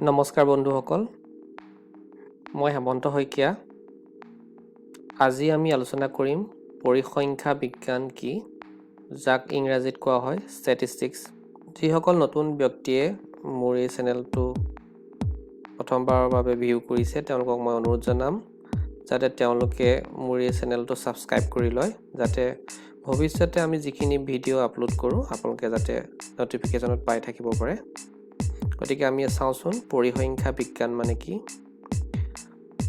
নমস্কাৰ বন্ধুসকল, মই হেমন্ত শইকীয়া। আজি আমি আলোচনা কৰিম পৰিসংখ্যা বিজ্ঞান কি, যাক ইংৰাজীত কোৱা হয় ষ্টেটিষ্টিক্স। যিসকল নতুন ব্যক্তিয়ে মোৰ এই চেনেলটো প্ৰথমবাৰৰ বাবে ভিউ কৰিছে তেওঁলোকক মই অনুৰোধ জনাম যাতে তেওঁলোকে মোৰ এই চেনেলটো ছাবস্ক্ৰাইব কৰি লয়, যাতে ভৱিষ্যতে আমি যিখিনি ভিডিঅ' আপলোড কৰোঁ আপোনালোকে যাতে নটিফিকেশ্যনত পাই থাকিব পাৰে। গতিকে আমি চাওঁচোন পৰিসংখ্যা বিজ্ঞান মানে কি।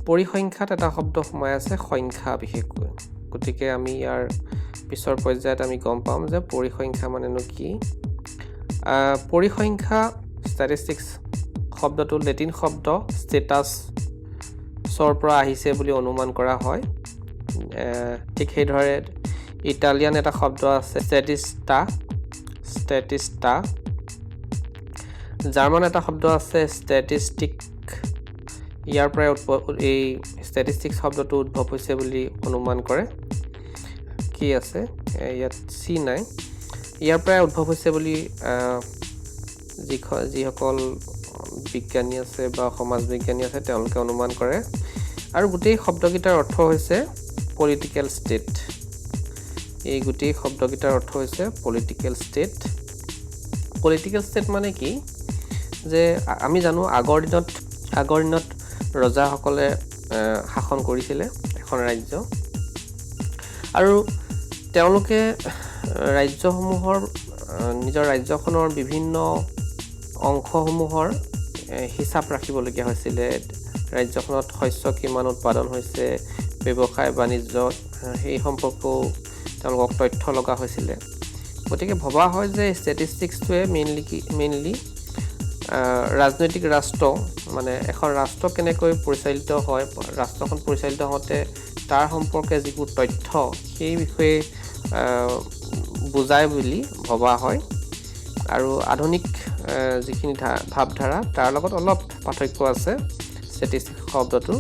পৰিসংখ্যাত এটা শব্দ সোমাই আছে সংখ্যা বিশেষকৈ, গতিকে আমি ইয়াৰ পিছৰ পৰ্যায়ত আমি গম পাম যে পৰিসংখ্যা মানেনো কি। পৰিসংখ্যা ষ্টেটিষ্টিক্স শব্দটো লেটিন শব্দ ষ্টেটাছৰ পৰা আহিছে বুলি অনুমান কৰা হয়। ঠিক সেইদৰে ইটালিয়ান এটা শব্দ আছে ষ্টেটিষ্টা, জাৰ্মান এটা শব্দ আছে ষ্টেটিষ্টিক। ইয়াৰ পৰাই এই ষ্টেটিষ্টিক্স শব্দটো উদ্ভৱ হৈছে বুলি অনুমান কৰে। কি আছে ইয়াত চি নাই, ইয়াৰ পৰাই উদ্ভৱ হৈছে বুলি যিসকল বিজ্ঞানী আছে বা সমাজ বিজ্ঞানী আছে তেওঁলোকে অনুমান কৰে। আৰু গোটেই শব্দকেইটাৰ অৰ্থ হৈছে পলিটিকেল ষ্টেট। এই গোটেই শব্দকেইটাৰ অৰ্থ হৈছে পলিটিকেল ষ্টেট। পলিটিকেল ষ্টেট মানে কি যে আমি জানো আগৰ দিনত ৰজাসকলে শাসন কৰিছিলে এখন ৰাজ্য, আৰু তেওঁলোকে নিজৰ ৰাজ্যখনৰ বিভিন্ন অংশসমূহৰ হিচাপ ৰাখিবলগীয়া হৈছিলে। ৰাজ্যখনত শস্য কিমান উৎপাদন হৈছে, ব্যৱসায় বাণিজ্য সেই সম্পৰ্কেও তেওঁলোকক তথ্য লগা হৈছিলে। গতিকে ভবা হয় যে ষ্টেটিষ্টিক্সটোৱে মেইনলি ৰাজনৈতিক ৰাষ্ট্ৰ, মানে এখন ৰাষ্ট্ৰ কেনেকৈ পৰিচালিত হয়, ৰাষ্ট্ৰখন পৰিচালিত হওঁতে তাৰ সম্পৰ্কে যিবোৰ তথ্য সেই বিষয়ে বুজায় বুলি ভবা হয়। আৰু আধুনিক যিখিনি ভাৱধাৰা তাৰ লগত অলপ পাৰ্থক্য আছে ষ্টেটিষ্টিক্স শব্দটো।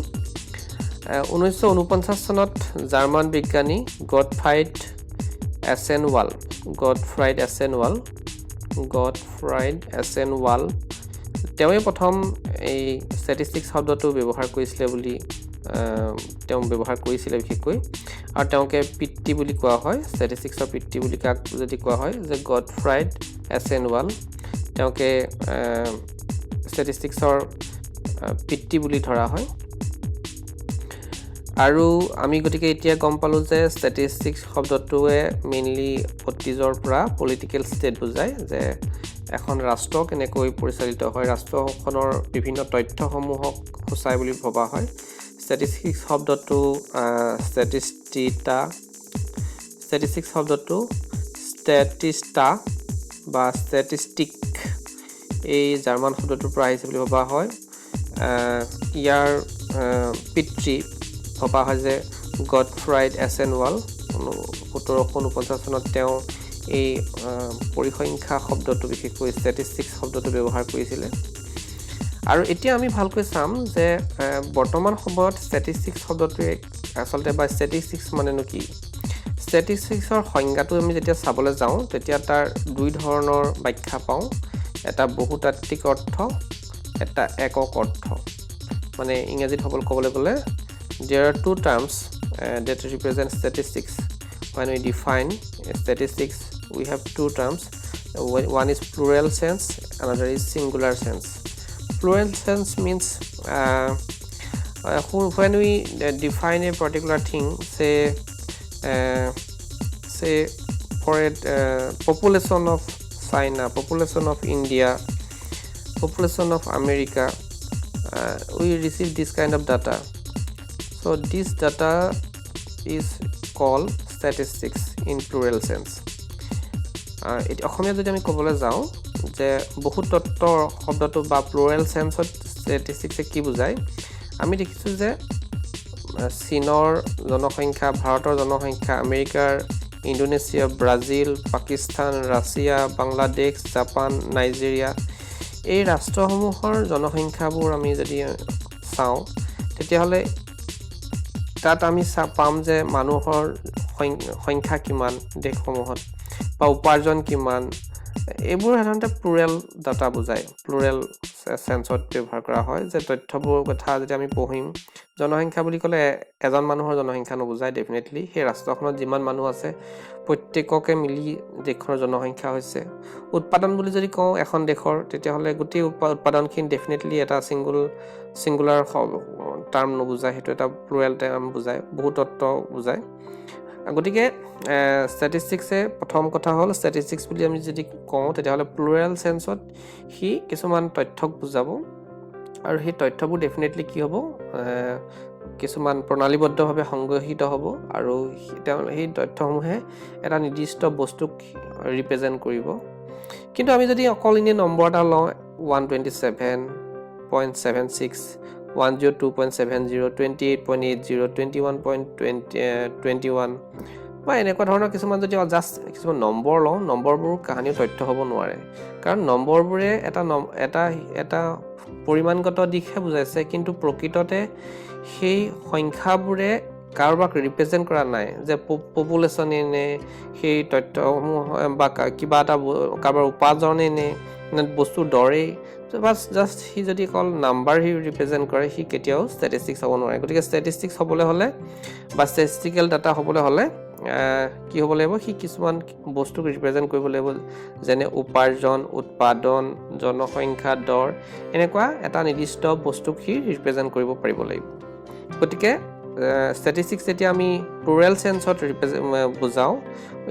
1949 চনত জাৰ্মান বিজ্ঞানী গটফ্ৰাইড এছেনৱাল তেওঁৱে প্ৰথম এই ষ্টেটিষ্টিক্স শব্দটো ব্যৱহাৰ কৰিছিলে বিশেষকৈ। আৰু তেওঁকে পিতৃ বুলি কোৱা হয়, ষ্টেটিষ্টিক্সৰ পিতৃ বুলি কাক যদি কোৱা হয় যে গটফ্ৰাইড এছেনৱাল, তেওঁকে ষ্টেটিষ্টিক্সৰ পিতৃ বুলি ধৰা হয়। আৰু আমি গতিকে এতিয়া গম পালোঁ যে ষ্টেটিষ্টিক্স শব্দটোৱে মেইনলি অতীজৰ পৰা পলিটিকেল ষ্টেট বুজায়, যে এখন ৰাষ্ট্ৰ কেনেকৈ পৰিচালিত হয়, ৰাষ্ট্ৰখনৰ বিভিন্ন তথ্যসমূহক সূচায় বুলি ভবা হয়। ষ্টেটিষ্টিক্স শব্দটো ষ্টেটিষ্টা বা ষ্টেটিষ্টিক এই জাৰ্মান শব্দটোৰ পৰা আহিছে বুলি ভবা হয়। ইয়াৰ পিতৃ ভবা হয় যে গটফ্ৰাইড এছেনৱাল। 1749 চনত তেওঁ এই পৰিসংখ্যা শব্দটো বিশেষকৈ ষ্টেটিষ্টিক্স শব্দটো ব্যৱহাৰ কৰিছিলে। আৰু এতিয়া আমি ভালকৈ চাম যে বৰ্তমান সময়ত ষ্টেটিষ্টিক্স শব্দটোৱে আচলতে বা ষ্টেটিষ্টিক্স মানেনো কি। ষ্টেটিষ্টিক্সৰ সংজ্ঞাটো আমি যেতিয়া চাবলৈ যাওঁ তেতিয়া তাৰ দুই ধৰণৰ ব্যাখ্যা পাওঁ, এটা বহুতাত্ত্বিক অৰ্থ, এটা একক অৰ্থ। মানে ইংৰাজীত ক'বলৈ গ'লে there are two terms that represent statistics. When we define statistics, we have two terms. One is plural sense, another is singular sense. Plural sense means when we define a particular thing, say for a population of China, population of India, population of America, we receive this kind of data. So this data is called statistics in plural sense. এতিয়া অসমীয়াত যদি আমি ক'বলৈ যাওঁ যে বহু তত্ত্ব শব্দটো বা প্লুৰেল চেন্সত ষ্টেটিষ্টিক্সে কি বুজায়, আমি দেখিছোঁ যে চীনৰ জনসংখ্যা, ভাৰতৰ জনসংখ্যা, আমেৰিকাৰ, Indonesia, Brazil, Pakistan, Russia, Bangladesh, Japan, Nigeria এই ৰাষ্ট্ৰসমূহৰ জনসংখ্যাবোৰ আমি যদি চাওঁ তেতিয়াহ'লে তাত আমি পাম যে মানুহৰ সংখ্যা কিমান দেশসমূহত, বা উপাৰ্জন কিমান, এইবোৰ সাধাৰণতে প্লুৰেল ডাটা বুজায় প্লুৰেল সেন্সত ব্যৱহাৰ কৰা হয় যে তথ্যবোৰ কথা যদি আমি পঢ়িম জনসংখ্যা বুলি ক'লে এজন মানুহৰ জনসংখ্যা নুবুজায় ডেফিনেটলি সেই ৰাষ্ট্ৰখনত যিমান মানুহ আছে প্ৰত্যেককে মিলি দেশৰ জনসংখ্যা হৈছে উৎপাদন বুলি যদি কওঁ এখন দেশৰ তেতিয়াহ'লে গোটেই উৎপাদনখিনি ডেফিনেটলি এটা সিঙ্গুলাৰ টাৰ্ম নুবুজায় সেইটো এটা প্লুৰেল টাৰ্ম বুজায় বহুত তত্ত্ব বুজায় গতিকে ষ্টেটিষ্টিক্সে প্ৰথম কথা হ'ল ষ্টেটিষ্টিক্স বুলি আমি যদি কওঁ তেতিয়াহ'লে প্লুৰেল সেন্সত সি কিছুমান তথ্যক বুজাব আৰু সেই তথ্যবোৰ ডেফিনেটলি কি হ'ব কিছুমান প্ৰণালীবদ্ধভাৱে সংগ্ৰহিত হ'ব আৰু সেই তথ্যসমূহে এটা নিৰ্দিষ্ট বস্তুক ৰিপ্ৰেজেণ্ট কৰিব কিন্তু আমি যদি অকল এনে নম্বৰ এটা লওঁ 127.76 102.70 28.80 21.21 বা এনেকুৱা ধৰণৰ কিছুমান যদি জাষ্ট কিছুমান নম্বৰ লওঁ নম্বৰবোৰ কাহিনীৰ তথ্য হ'ব নোৱাৰে কাৰণ নম্বৰবোৰে এটা পৰিমাণগত দিশহে বুজাইছে কিন্তু প্ৰকৃততে সেই সংখ্যাবোৰে কাৰোবাক ৰিপ্ৰেজেণ্ট কৰা নাই যে পপুলেশ্যনে নে সেই তথ্যসমূহ বা কিবা এটা কাৰোবাৰ উপাৰ্জনে নে বস্তুৰ দৰেই বাছ জাষ্ট সি যদি অকল নাম্বাৰ সি ৰিপ্ৰেজেণ্ট কৰে সি কেতিয়াও ষ্টেটিষ্টিক্স হ'ব নোৱাৰে গতিকে ষ্টেটিষ্টিক্স হ'বলৈ হ'লে বা ষ্টেটিষ্টিকেল ডাটা হ'বলৈ হ'লে কি হ'ব লাগিব সি কিছুমান বস্তুক ৰিপ্ৰেজেণ্ট কৰিব লাগিব যেনে উপাৰ্জন উৎপাদন জনসংখ্যা দৰ এনেকুৱা এটা নিৰ্দিষ্ট বস্তুক সি ৰিপ্ৰেজেণ্ট কৰিব পাৰিব লাগিব গতিকে statistics যেতিয়া আমি plural sense to বুজাও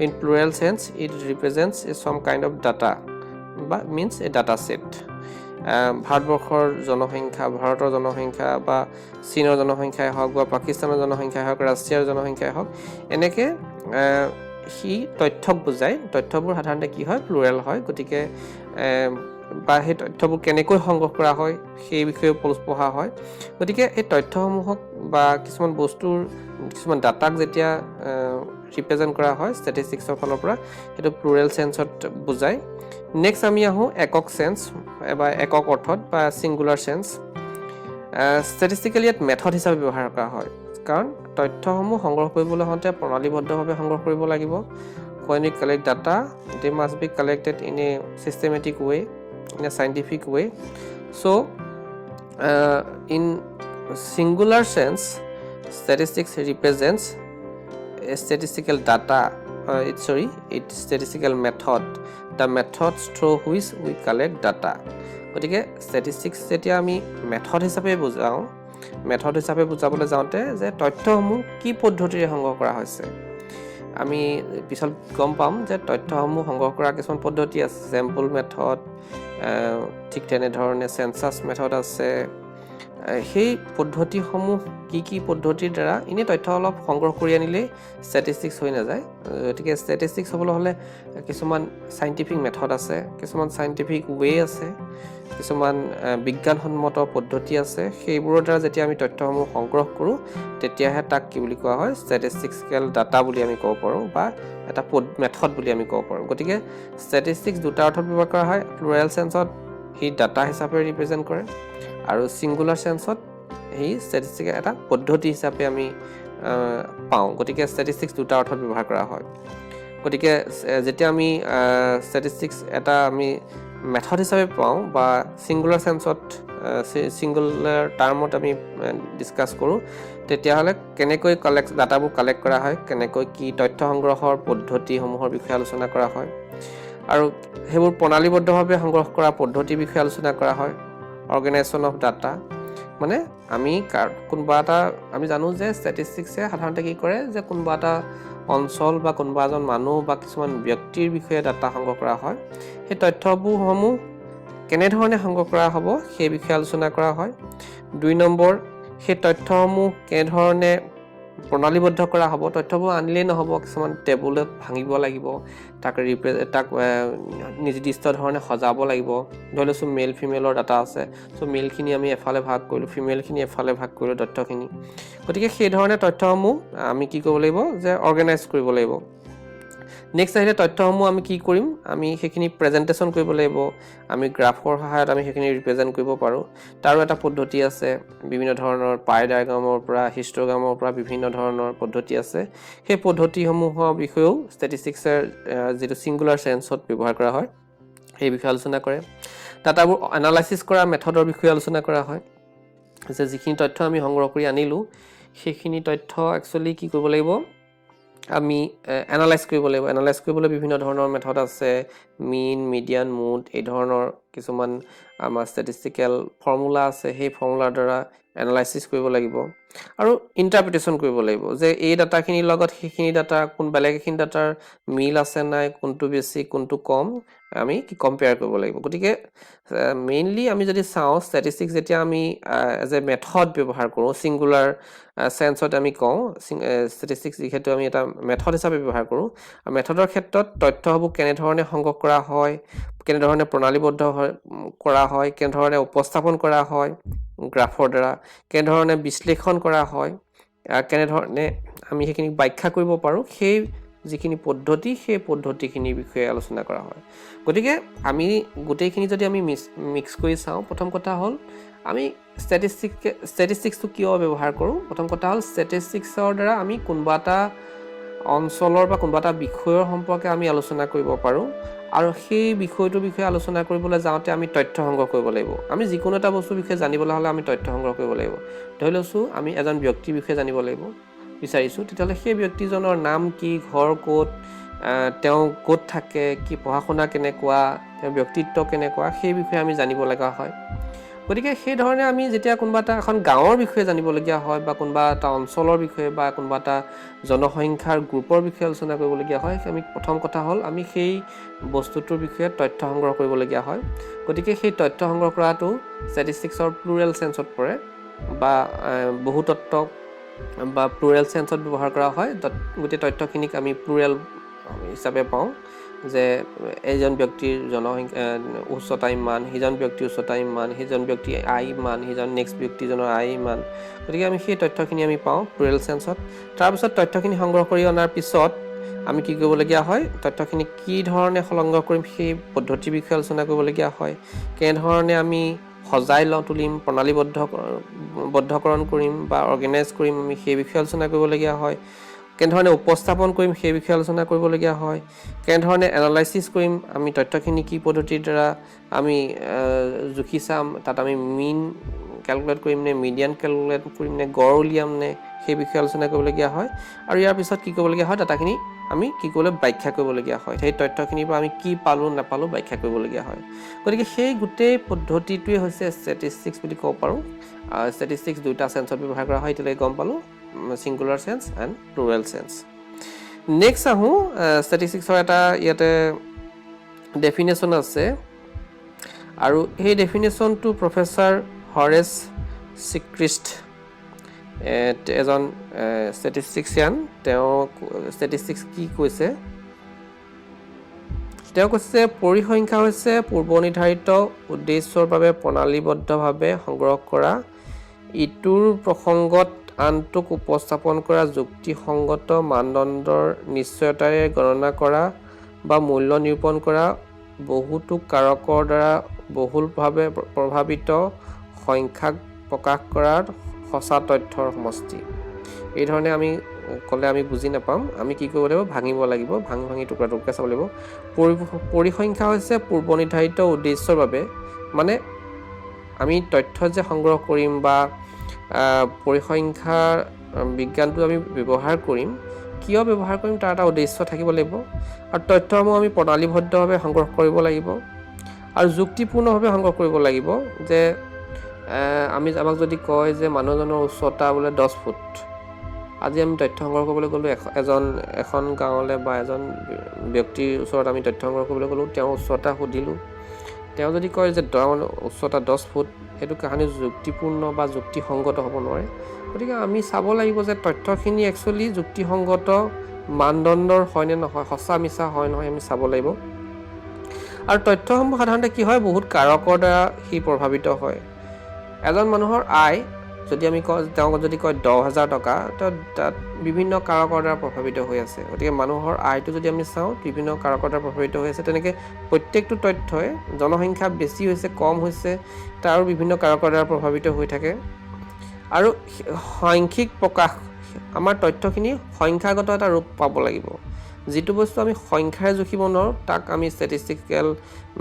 in plural sense it represents some kind of data but means a data set ভাৰতবৰ্ষৰ জনসংখ্যা ভাৰতৰ জনসংখ্যা বা চীনৰ জনসংখ্যাই হওক বা পাকিস্তানৰ জনসংখ্যাই হওক ৰাছিয়াৰ জনসংখ্যাই হওক এনেকে হি তথ্যক বুজায় তথ্যবোৰ সাধাৰণতে কি হয় প্লুৰেল হয় গতিকে বা সেই তথ্যবোৰ কেনেকৈ সংগ্ৰহ কৰা হয় সেই বিষয়ে পঢ়া হয় গতিকে এই তথ্যসমূহক বা কিছুমান বস্তুৰ কিছুমান ডাটাক যেতিয়া ৰিপ্ৰেজেণ্ট কৰা হয় ষ্টেটিষ্টিক্সৰ ফালৰ পৰা সেইটো প্লুৰেল সেন্সত বুজায় নেক্সট আমি আহোঁ একক সেন্স বা একক অৰ্থত বা সিঙ্গুলাৰ সেন্স ষ্টেটিষ্টিকেলি ইয়াত মেথড হিচাপে ব্যৱহাৰ কৰা হয় কাৰণ তথ্যসমূহ সংগ্ৰহ কৰিবলৈ হওঁতে প্ৰণালীবদ্ধভাৱে সংগ্ৰহ কৰিব লাগিব when we collect data they must be collected in a systematic way in a scientific way so in singular sense statistics represents a statistical data it's statistical method the methods through which we collect data গতিকে statistics যেতিয়া আমি method হিচাপে বুজাওঁ method হিচাপে বুজাবলৈ যাওঁতে যে তথ্যসমূহ কি পদ্ধতিৰে সংগ্ৰহ কৰা হৈছে আমি পিছত গম পাম যে তথ্যসমূহ সংগ্ৰহ কৰা কিছুমান পদ্ধতি আছে স্যাম্পল মেথড ঠিক তেনেধৰণে সেন্সাস মেথড আছে সেই পদ্ধতিসমূহ কি পদ্ধতিৰ দ্বাৰা ইনে তথ্য অলপ সংগ্ৰহ কৰি আনিলে ষ্টেটিষ্টিক্স হৈ নাযায় গতিকে ষ্টেটিষ্টিক্স হ'বলৈ হ'লে কিছুমান সাইন্টিফিক মেথড আছে কিছুমান সাইন্টিফিক ৱে আছে কিছুমান বিজ্ঞানসন্মত পদ্ধতি আছে সেইবোৰৰ দ্বাৰা যেতিয়া আমি তথ্যসমূহ সংগ্ৰহ কৰোঁ তেতিয়াহে তাক কি বুলি কোৱা হয় ষ্টেটিষ্টিক্সিকেল ডাটা বুলি আমি ক'ব পাৰোঁ বা এটা মেথড বুলি আমি ক'ব পাৰোঁ গতিকে ষ্টেটিষ্টিক্স দুটা অৰ্থত ব্যৱহাৰ কৰা হয় প্লুৰেল সেন্সত হি ডাটা হিচাপে ৰিপ্ৰেজেণ্ট কৰে আৰু সিঙ্গুলাৰ সেন্সত হি ষ্টেটিষ্টিক্স এটা পদ্ধতি হিচাপে আমি পাওঁ গতিকে ষ্টেটিষ্টিক্স দুটা অৰ্থত ব্যৱহাৰ কৰা হয় গতিকে যেতিয়া আমি ষ্টেটিষ্টিক্স এটা আমি মেথড হিচাপে পাওঁ বা সিঙ্গুলাৰ সেন্সত সিঙ্গুলাৰ টাৰ্মত আমি ডিসকাস কৰোঁ তেতিয়াহ'লে কেনেকৈ ডাটাবোৰ কালেক্ট কৰা হয় কেনেকৈ কি তথ্য সংগ্ৰহৰ পদ্ধতিসমূহৰ বিষয়ে আলোচনা কৰা হয় আৰু সেইবোৰ প্ৰণালীবদ্ধভাৱে সংগ্ৰহ কৰা পদ্ধতিৰ বিষয়ে আলোচনা কৰা হয় অৰ্গেনাইজেশ্যন অফ ডাটা মানে আমি কোনোবা এটা আমি জানো যে ষ্টেটিষ্টিক্সে সাধাৰণতে কি কৰে যে কোনোবা এটা অঞ্চল বা কোনোবা এজন মানুহ বা কিছুমান ব্যক্তিৰ বিষয়ে ডাটা সংগ্ৰহ কৰা হয় সেই তথ্যসমূহ কেনেধৰণে সংগ্ৰহ কৰা হ'ব সেই বিষয়ে আলোচনা কৰা হয় 2 নম্বৰ সেই তথ্যসমূহ কেনেধৰণে প্ৰণালীবদ্ধ কৰা হ'ব তথ্যবোৰ আনিলেই নহ'ব কিছুমান টেবুলত ভাঙিব লাগিব তাক নিৰ্দিষ্ট ধৰণে সজাব লাগিব ধৰি লৈছোঁ মেল ফিমেলৰ ডাটা আছে সো মেলখিনি আমি এফালে ভাগ কৰিলোঁ ফিমেলখিনি এফালে ভাগ কৰিলোঁ তথ্যখিনি গতিকে সেই ধৰণে তথ্যসমূহ আমি কি কৰিব লাগিব যে অৰ্গেনাইজ কৰিব লাগিব নেক্সট আহিলে তথ্যসমূহ আমি কি কৰিম আমি সেইখিনি প্ৰেজেন্টেশন কৰিব লাগিব আমি গ্ৰাফৰ সহায়ত আমি সেইখিনি ৰিপ্ৰেজেন্ট কৰিব পাৰোঁ তাৰো এটা পদ্ধতি আছে বিভিন্ন ধৰণৰ পাই ডায়াগ্ৰামৰ পৰা হিষ্টগ্ৰামৰ পৰা বিভিন্ন ধৰণৰ পদ্ধতি আছে সেই পদ্ধতিসমূহৰ বিষয়েও ষ্টেটিষ্টিক্সৰ যেটো সিঙ্গুলাৰ সেন্সত ব্যৱহাৰ কৰা হয় সেই বিষয়ে আলোচনা কৰে ডাটাবোৰ এনালাইসিস কৰা মেথডৰ বিষয়ে আলোচনা কৰা হয় যে যিখিনি তথ্য আমি সংগ্ৰহ কৰি আনিলো সেইখিনি তথ্য একচুয়ালি কি কৰিব লাগিব আমি এনালাইজ কৰিব লাগিব এনালাইজ কৰিবলৈ বিভিন্ন ধৰণৰ মেথড আছে মিন মিডিয়ান মোড এই ধৰণৰ কিছুমান আমাৰ ষ্টেটিষ্টিকেল ফৰ্মুলা আছে সেই ফৰ্মুলাৰ দ্বাৰা এনালাইসিস কৰিব লাগিব আৰু ইন্টাৰপ্ৰিটেশন কৰিব লাগিব যে এই ডাটাখিনিৰ লগত সেইখিনি ডাটা কোন বেলেগ এখিনি ডাটাৰ মিল আছে নাই কোনটো বেছি কোনটো কম আমি কি কম্পেয়াৰ কৰিব লাগিব গতিকে মেইনলি আমি যদি চাও ষ্টেটিষ্টিক্স যেতিয়া আমি এজ এ মেথড ব্যৱহাৰ কৰো সিঙ্গুলাৰ সেন্সত আমি কওঁ ষ্টেটিষ্টিক্স যেহেতু আমি এটা মেথড হিচাপে ব্যৱহাৰ কৰো আৰু মেথডৰ ক্ষেত্ৰত তথ্যসমূহ কেনে ধৰণে সংগ্ৰহ কৰা হয় কেনে ধৰণে প্ৰণালীবদ্ধ কৰা হয় কেনে ধৰণে উপস্থাপন কৰা হয় গ্ৰাফৰ দ্বাৰা কেনে ধৰণে বিশ্লেষণ কৰা হয় কেনে ধৰণে আমি সেইখিনি ব্যাখ্যা কৰিব পাৰো সেই যিখিনি পদ্ধতি সেই পদ্ধতিখিনিৰ বিষয়ে আলোচনা কৰা হয় গতিকে আমি গোটেইখিনি যদি আমি মিক্স কৰি চাওঁ প্ৰথম কথা হ'ল আমি ষ্টেটিষ্টিক্সটো কিয় ব্যৱহাৰ কৰোঁ প্ৰথম কথা হ'ল ষ্টেটিষ্টিক্সৰ দ্বাৰা আমি কোনোবা এটা অঞ্চলৰ বা কোনোবা এটা বিষয়ৰ সম্পৰ্কে আমি আলোচনা কৰিব পাৰোঁ আৰু সেই বিষয়টোৰ বিষয়ে আলোচনা কৰিবলৈ যাওঁতে আমি তথ্য সংগ্ৰহ কৰিব লাগিব আমি যিকোনো এটা বস্তুৰ বিষয়ে জানিবলৈ হ'লে আমি তথ্য সংগ্ৰহ কৰিব লাগিব ধৰি লৈছোঁ আমি এজন ব্যক্তিৰ বিষয়ে জানিব লাগিব বিচাৰিছোঁ তেতিয়াহ'লে সেই ব্যক্তিজনৰ নাম কি ঘৰ ক'ত তেওঁ ক'ত থাকে কি পঢ়া শুনা কেনেকুৱা তেওঁৰ ব্যক্তিত্ব কেনেকুৱা সেই বিষয়ে আমি জানিব লগা হয় গতিকে সেই ধৰণে আমি যেতিয়া কোনোবা এটা এখন গাঁৱৰ বিষয়ে জানিবলগীয়া হয় বা কোনোবা এটা অঞ্চলৰ বিষয়ে বা কোনোবা এটা জনসংখ্যাৰ গ্ৰুপৰ বিষয়ে আলোচনা কৰিবলগীয়া হয় আমি প্ৰথম কথা হ'ল আমি সেই বস্তুটোৰ বিষয়ে তথ্য সংগ্ৰহ কৰিবলগীয়া হয় গতিকে সেই তথ্য সংগ্ৰহ কৰাটো ষ্টেটিষ্টিক্সৰ প্লুৰেল সেন্সত পৰে বা বহুতত্ত্ব বা প্লুৰেল সেন্সত ব্যৱহাৰ কৰা হয় গোটেই তথ্যখিনিক আমি প্লুৰেল হিচাপে পাওঁ যে এজন ব্যক্তিৰ জনসংখ্যা উচ্চতা ইমান হিজন ব্যক্তিৰ উচ্চতা ইমান হিজন ব্যক্তি আই ইমান হিজন নেক্সট ব্যক্তিজনৰ আই ইমান গতিকে আমি সেই তথ্যখিনি আমি পাওঁ প্লুৰেল সেন্সত তাৰপিছত তথ্যখিনি সংগ্ৰহ কৰি অনাৰ পিছত আমি কি কৰিবলগীয়া হয় তথ্যখিনি কি ধৰণে সংগ্ৰহ কৰিম সেই পদ্ধতিৰ বিষয়ে আলোচনা কৰিবলগীয়া হয় কেনেধৰণে আমি সজাই তুলিম প্ৰণালীবদ্ধকৰণ কৰিম বা অৰ্গেনাইজ কৰিম আমি সেই বিষয়ে আলোচনা কৰিবলগীয়া হয় কেনেধৰণে উপস্থাপন কৰিম সেই বিষয়ে আলোচনা কৰিবলগীয়া হয় কেনেধৰণে এনালাইসিস কৰিম আমি তথ্যখিনি কি পদ্ধতিৰ দ্বাৰা আমি জুখি চাম তাত আমি মিন ক্যালকুলেট কৰিম নে মিডিয়ান ক্যালকুলেট কৰিম নে গড় উলিয়াম নে সেই বিষয়ে আলোচনা কৰিবলগীয়া হয় আৰু ইয়াৰ পিছত কি কৰিবলগীয়া হয় ডাটাখিনি আমি কি কৰিলে ব্যাখ্যা কৰিবলগীয়া হয় সেই তথ্যখিনিৰ পৰা আমি কি পালো নাপালো ব্যাখ্যা কৰিবলগীয়া হয় গতিকে সেই গোটেই পদ্ধতিটোৱে হৈছে ষ্টেটিষ্টিক্স বুলি ক'ব পাৰোঁ ষ্টেটিষ্টিক্স দুটা সেন্সত ব্যৱহাৰ কৰা হয় এতিয়ালৈকে গম পালো singular sense and plural sense next আহোঁ ষ্টেটিষ্টিক্সৰ এটা ইয়াতে ডেফিনেশ্যন আছে আৰু সেই ডেফিনেশ্যনটো প্ৰফেচাৰ হৰেছ চিক্ৰিষ্ট এজন ষ্টেটিষ্টিক্সিয়ান তেওঁ ষ্টেটিষ্টিক্স কি কৈছে তেওঁ কৈছে পৰিসংখ্যা হৈছে পূৰ্বনিৰ্ধাৰিত উদ্দেশ্যৰ বাবে প্ৰণালীবদ্ধভাৱে সংগ্ৰহ কৰা ইটোৰ প্ৰসংগত আনটোক উপস্থাপন কৰা যুক্তিসংগত মানদণ্ডৰ নিশ্চয়তাৰে গণনা কৰা বা মূল্য নিৰূপণ কৰা বহুতো কাৰকৰ দ্বাৰা বহুলভাৱে প্ৰভাৱিত সংখ্যাক প্ৰকাশ কৰাৰ সঁচা তথ্যৰ সমষ্টি এই ধৰণে আমি ক'লে আমি বুজি নাপাম আমি কি কৰিব লাগিব ভাঙিব লাগিব ভাঙি টুকুৰা টুকুৰা চাব লাগিব পৰিসংখ্যা হৈছে পূৰ্বনিৰ্ধাৰিত উদ্দেশ্যৰ বাবে মানে আমি তথ্য যে সংগ্ৰহ কৰিম বা পৰিসংখ্যাৰ বিজ্ঞানটো আমি ব্যৱহাৰ কৰিম কিয় ব্যৱহাৰ কৰিম তাৰ এটা উদ্দেশ্য থাকিব লাগিব আৰু তথ্যসমূহ আমি প্ৰণালীবদ্ধভাৱে সংগ্ৰহ কৰিব লাগিব আৰু যুক্তিপূৰ্ণভাৱে সংগ্ৰহ কৰিব লাগিব যে আমাক যদি কয় যে মানুহজনৰ উচ্চতা বোলে 10 ফুট আজি আমি তথ্য সংগ্ৰহ কৰিবলৈ গ'লো এখন গাঁৱলৈ বা এজন ব্যক্তিৰ ওচৰত আমি তথ্য সংগ্ৰহ কৰিবলৈ গ'লো তেওঁৰ উচ্চতা সুধিলোঁ তেওঁ যদি কয় যে উচ্চতা 10 ফুট সেইটো কাহিনী যুক্তিপূৰ্ণ বা যুক্তিসংগত হ'ব নোৱাৰে গতিকে আমি চাব লাগিব যে তথ্যখিনি একচুৱেলি যুক্তিসংগত মানদণ্ডৰ হয়নে নহয় সঁচা মিছা হয় নহয় আমি চাব লাগিব আৰু তথ্যসমূহ সাধাৰণতে কি হয় বহুত কাৰকৰ দ্বাৰা সি প্ৰভাৱিত হয় এজন মানুহৰ আয় যদি আমি তেওঁ যদি কয় 10,000 টকা তাত বিভিন্ন কাৰকৰ দ্বাৰা প্ৰভাৱিত হৈ আছে গতিকে মানুহৰ আয়টো যদি আমি চাওঁ বিভিন্ন কাৰকৰ দ্বাৰা প্ৰভাৱিত হৈ আছে তেনেকৈ প্ৰত্যেকটো তথ্যই জনসংখ্যা বেছি হৈছে কম হৈছে তাৰো বিভিন্ন কাৰকৰ দ্বাৰা প্ৰভাৱিত হৈ থাকে আৰু সাংখ্যিক প্ৰকাশ আমাৰ তথ্যখিনি সংখ্যাগত এটা ৰূপ পাব লাগিব যিটো বস্তু আমি সংখ্যাৰে জুখিব নোৱাৰোঁ তাক আমি ষ্টেটিষ্টিকেল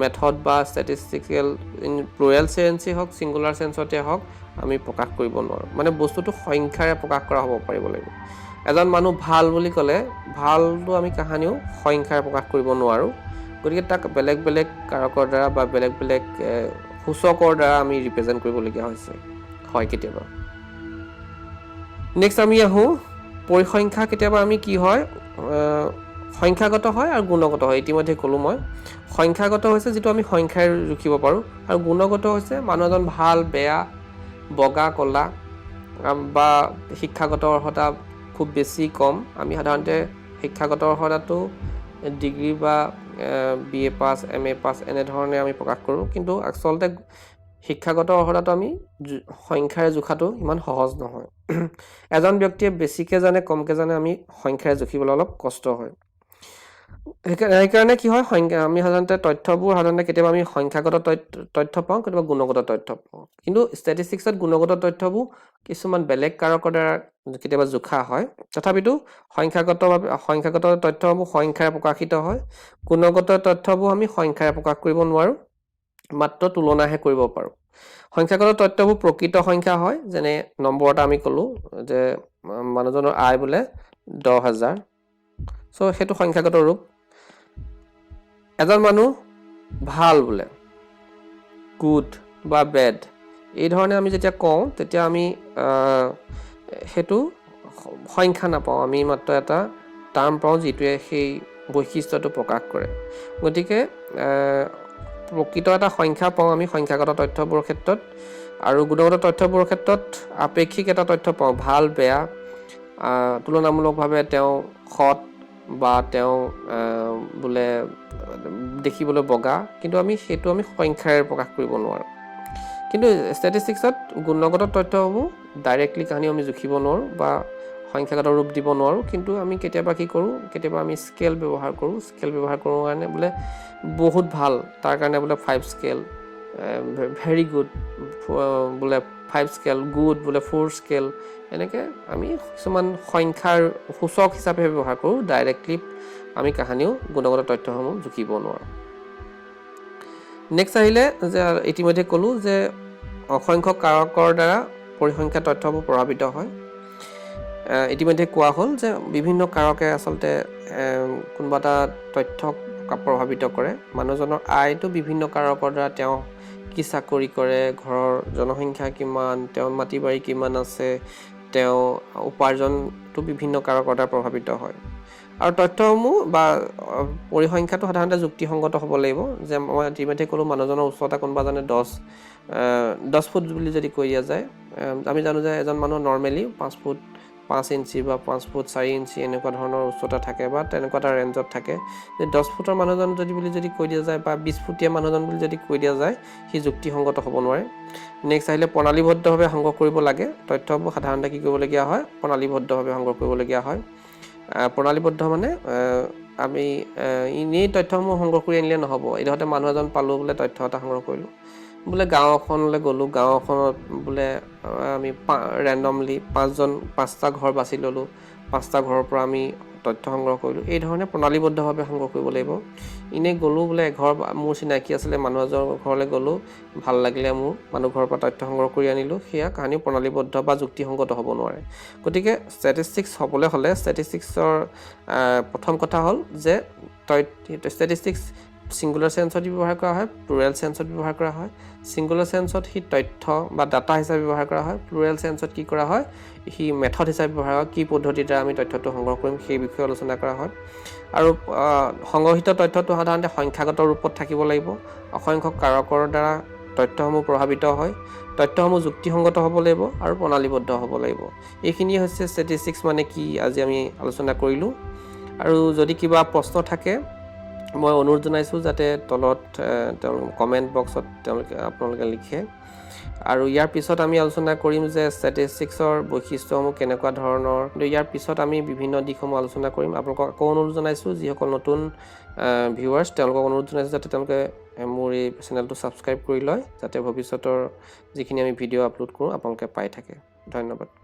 মেথড বা ষ্টেটিষ্টিকেল ইন প্লুৰেল চেন্সেই হওক ছিংগুলাৰ চেন্সতে হওক আমি প্ৰকাশ কৰিব নোৱাৰোঁ মানে বস্তুটো সংখ্যাৰে প্ৰকাশ কৰা হ'ব পাৰিব লাগিব এজন মানুহ ভাল বুলি ক'লে ভালটো আমি কাহানিও সংখ্যাৰে প্ৰকাশ কৰিব নোৱাৰোঁ গতিকে তাক বেলেগ বেলেগ কাৰকৰ দ্বাৰা বা বেলেগ বেলেগ সূচকৰ দ্বাৰা আমি ৰিপ্ৰেজেণ্ট কৰিবলগীয়া হৈছে হয় কেতিয়াবা নেক্সট আমি আহোঁ পৰিসংখ্যা কেতিয়াবা আমি কি হয় সংখ্যাগত হয় আৰু গুণগত হয় ইতিমধ্যে ক'লোঁ মই সংখ্যাগত হৈছে যিটো আমি সংখ্যাৰে জুখিব পাৰোঁ আৰু গুণগত হৈছে মানুহ এজন ভাল বেয়া বগা ক'লা বা শিক্ষাগত অৰ্হতা খুব বেছি কম আমি সাধাৰণতে শিক্ষাগত অৰ্হতাটো ডিগ্ৰী বা BA পাছ MA পাছ এনেধৰণে আমি প্ৰকাশ কৰোঁ কিন্তু আচলতে শিক্ষাগত অৰ্হতাটো আমি সংখ্যাৰে জোখাটো ইমান সহজ নহয় এজন ব্যক্তিয়ে বেছিকৈ জানে কমকৈ জানে আমি সংখ্যাৰে জুখিবলৈ অলপ কষ্ট হয় সেইকাৰণে কি হয় সংখ্যা আমি সাধাৰণতে তথ্যবোৰ সাধাৰণতে কেতিয়াবা আমি সংখ্যাগত তথ্য পাওঁ কেতিয়াবা গুণগত তথ্য পাওঁ কিন্তু ষ্টেটিষ্টিক্সত গুণগত তথ্যবোৰ কিছুমান বেলেগ কাৰকৰ দ্বাৰা কেতিয়াবা জোখা হয় তথাপিতো সংখ্যাগত তথ্যবোৰ সংখ্যাৰে প্ৰকাশিত হয় গুণগত তথ্যবোৰ আমি সংখ্যাৰে প্ৰকাশ কৰিব নোৱাৰোঁ মাত্ৰ তুলনাহে কৰিব পাৰোঁ সংখ্যাগত তথ্যবোৰ প্ৰকৃত সংখ্যা হয় যেনে নম্বৰ এটা আমি ক'লোঁ যে মানুহজনৰ আয় বোলে 10,000 সো সেইটো সংখ্যাগত ৰূপ এজন মানুহ ভাল বোলে গুড বা বেড এই ধৰণে আমি যেতিয়া কওঁ তেতিয়া আমি সেইটো সংখ্যা নাপাওঁ আমি মাত্ৰ এটা টাৰ্ম পাওঁ যিটোৱে সেই বৈশিষ্ট্যটো প্ৰকাশ কৰে গতিকে প্ৰকৃত এটা সংখ্যা পাওঁ আমি সংখ্যাগত তথ্যবোৰৰ ক্ষেত্ৰত আৰু গুণগত তথ্যবোৰৰ ক্ষেত্ৰত আপেক্ষিক এটা তথ্য পাওঁ ভাল বেয়া তুলনামূলকভাৱে তেওঁ সৎ বা তেওঁ বোলে দেখিবলৈ বগা কিন্তু সেইটো আমি সংখ্যাৰে প্ৰকাশ কৰিব নোৱাৰোঁ কিন্তু ষ্টেটিষ্টিক্সত গুণগত তথ্যসমূহ ডাইৰেক্টলি কাহানি আমি জুখিব নোৱাৰোঁ বা সংখ্যাগত ৰূপ দিব নোৱাৰোঁ কিন্তু আমি কেতিয়াবা কি কৰোঁ কেতিয়াবা আমি স্কেল ব্যৱহাৰ কৰোঁ কাৰণে বোলে বহুত ভাল তাৰ কাৰণে বোলে 5 স্কেল ভেৰি গুড বোলে 5 স্কেল গুড বোলে 4 স্কেল এনেকৈ আমি কিছুমান সংখ্যাৰ সূচক হিচাপে ব্যৱহাৰ কৰোঁ ডাইৰেক্টলি আমি কাহানিও গুণগত তথ্যসমূহ জুখিব নোৱাৰোঁ নেক্সট আহিলে যে ইতিমধ্যে ক'লোঁ যে অসংখ্য কাৰকৰ দ্বাৰা পৰিসংখ্যা তথ্যবোৰ প্ৰভাৱিত হয় ইতিমধ্যে কোৱা হ'ল যে বিভিন্ন কাৰকে আচলতে কোনোবা এটা তথ্যক প্ৰভাৱিত কৰে মানুহজনৰ আয়টো বিভিন্ন কাৰকৰ দ্বাৰা তেওঁ কি চাকৰি কৰে ঘৰৰ জনসংখ্যা কিমান তেওঁৰ মাটি বাৰী কিমান আছে তেওঁ উপাৰ্জনটো বিভিন্ন কাৰকৰ দ্বাৰা প্ৰভাৱিত হয় আৰু তথ্যসমূহ বা পৰিসংখ্যাটো সাধাৰণতে যুক্তিসংগত হ'ব লাগিব যে মই ইতিমধ্যে ক'লোঁ মানুহজনৰ উচ্চতা কোনোবা জানে 10 ফুট বুলি যদি কৈ দিয়া যায় আমি জানো যে এজন মানুহ নৰ্মেলি 5 ফুট 5 ইঞ্চি বা 5 ফুট 4 ইঞ্চি এনেকুৱা ধৰণৰ উচ্চতা থাকে বা তেনেকুৱা এটা ৰেঞ্জত থাকে যে 10 ফুটৰ মানুহজন যদি কৈ দিয়া যায় বা 20 ফুটীয়া মানুহজন বুলি যদি কৈ দিয়া যায় সি যুক্তিসংগত হ'ব নোৱাৰে নেক্সট আহিলে প্ৰণালীবদ্ধভাৱে সংগ্ৰহ কৰিব লাগে তথ্যবোৰ সাধাৰণতে কি কৰিবলগীয়া হয় প্ৰণালীবদ্ধভাৱে সংগ্ৰহ কৰিবলগীয়া হয় প্ৰণালীবদ্ধ মানে আমি এনেই তথ্যসমূহ সংগ্ৰহ কৰি আনিলে নহ'ব এইদৰে মানুহ এজন পালোঁ বোলে তথ্য এটা সংগ্ৰহ কৰিলোঁ বোলে গাঁও এখনলৈ গ'লোঁ গাঁও এখনত বোলে আমি ৰেণ্ডমলি 5টা ঘৰ বাছি ল'লোঁ 5টা ঘৰৰ পৰা আমি তথ্য সংগ্ৰহ কৰিলোঁ এই ধৰণে প্ৰণালীবদ্ধভাৱে সংগ্ৰহ কৰিব লাগিব এনেই গ'লোঁ বোলে এঘৰ মোৰ চিনাকি আছিলে মানুহ এজনৰ ঘৰলৈ গ'লোঁ ভাল লাগিলে মোৰ মানুহ ঘৰৰ পৰা তথ্য সংগ্ৰহ কৰি আনিলোঁ সেয়া কাহানি প্ৰণালীবদ্ধ বা যুক্তিসংগত হ'ব নোৱাৰে গতিকে ষ্টেটিষ্টিক্স হ'বলৈ হ'লে ষ্টেটিষ্টিক্সৰ প্ৰথম কথা হ'ল যে ষ্টেটিষ্টিক্স ছিংগুলাৰ চেন্সত ব্যৱহাৰ কৰা হয় প্লুৰেল চেন্সত ব্যৱহাৰ কৰা হয় ছিংগুলাৰ চেন্সত সি তথ্য বা ডাটা হিচাপে ব্যৱহাৰ কৰা হয় প্লুৰেল চেন্সত কি কৰা হয় সি মেথড হিচাপে ব্যৱহাৰ কৰা হয় কি পদ্ধতিৰ দ্বাৰা আমি তথ্যটো সংগ্ৰহ কৰিম সেই বিষয়ে আলোচনা কৰা হয় আৰু সংগ্ৰহিত তথ্যটো সাধাৰণতে সংখ্যাগত ৰূপত থাকিব লাগিব অসংখ্য কাৰকৰ দ্বাৰা তথ্যসমূহ প্ৰভাৱিত হয় তথ্যসমূহ যুক্তিসংগত হ'ব লাগিব আৰু প্ৰণালীবদ্ধ হ'ব লাগিব এইখিনিয়ে হৈছে ষ্টেটিষ্টিক্স মানে কি আজি আমি আলোচনা কৰিলোঁ আৰু যদি কিবা প্ৰশ্ন থাকে মই অনুৰোধ জনাইছোঁ যাতে তলত কমেণ্ট বক্সত আপোনালোকে লিখে আৰু ইয়াৰ পিছত আমি আলোচনা কৰিম যে ষ্টেটিষ্টিক্সৰ বৈশিষ্ট্যসমূহ কেনেকুৱা ধৰণৰ ইয়াৰ পিছত আমি বিভিন্ন দিশসমূহ আলোচনা কৰিম আপোনালোকক আকৌ অনুৰোধ জনাইছোঁ যিসকল নতুন ভিউৱাৰ্ছ তেওঁলোকক অনুৰোধ জনাইছোঁ যাতে তেওঁলোকে মোৰ এই চেনেলটো ছাবস্ক্ৰাইব কৰি লয় যাতে ভৱিষ্যতৰ যিখিনি আমি ভিডিঅ' আপলোড কৰোঁ আপোনালোকে পাই থাকে ধন্যবাদ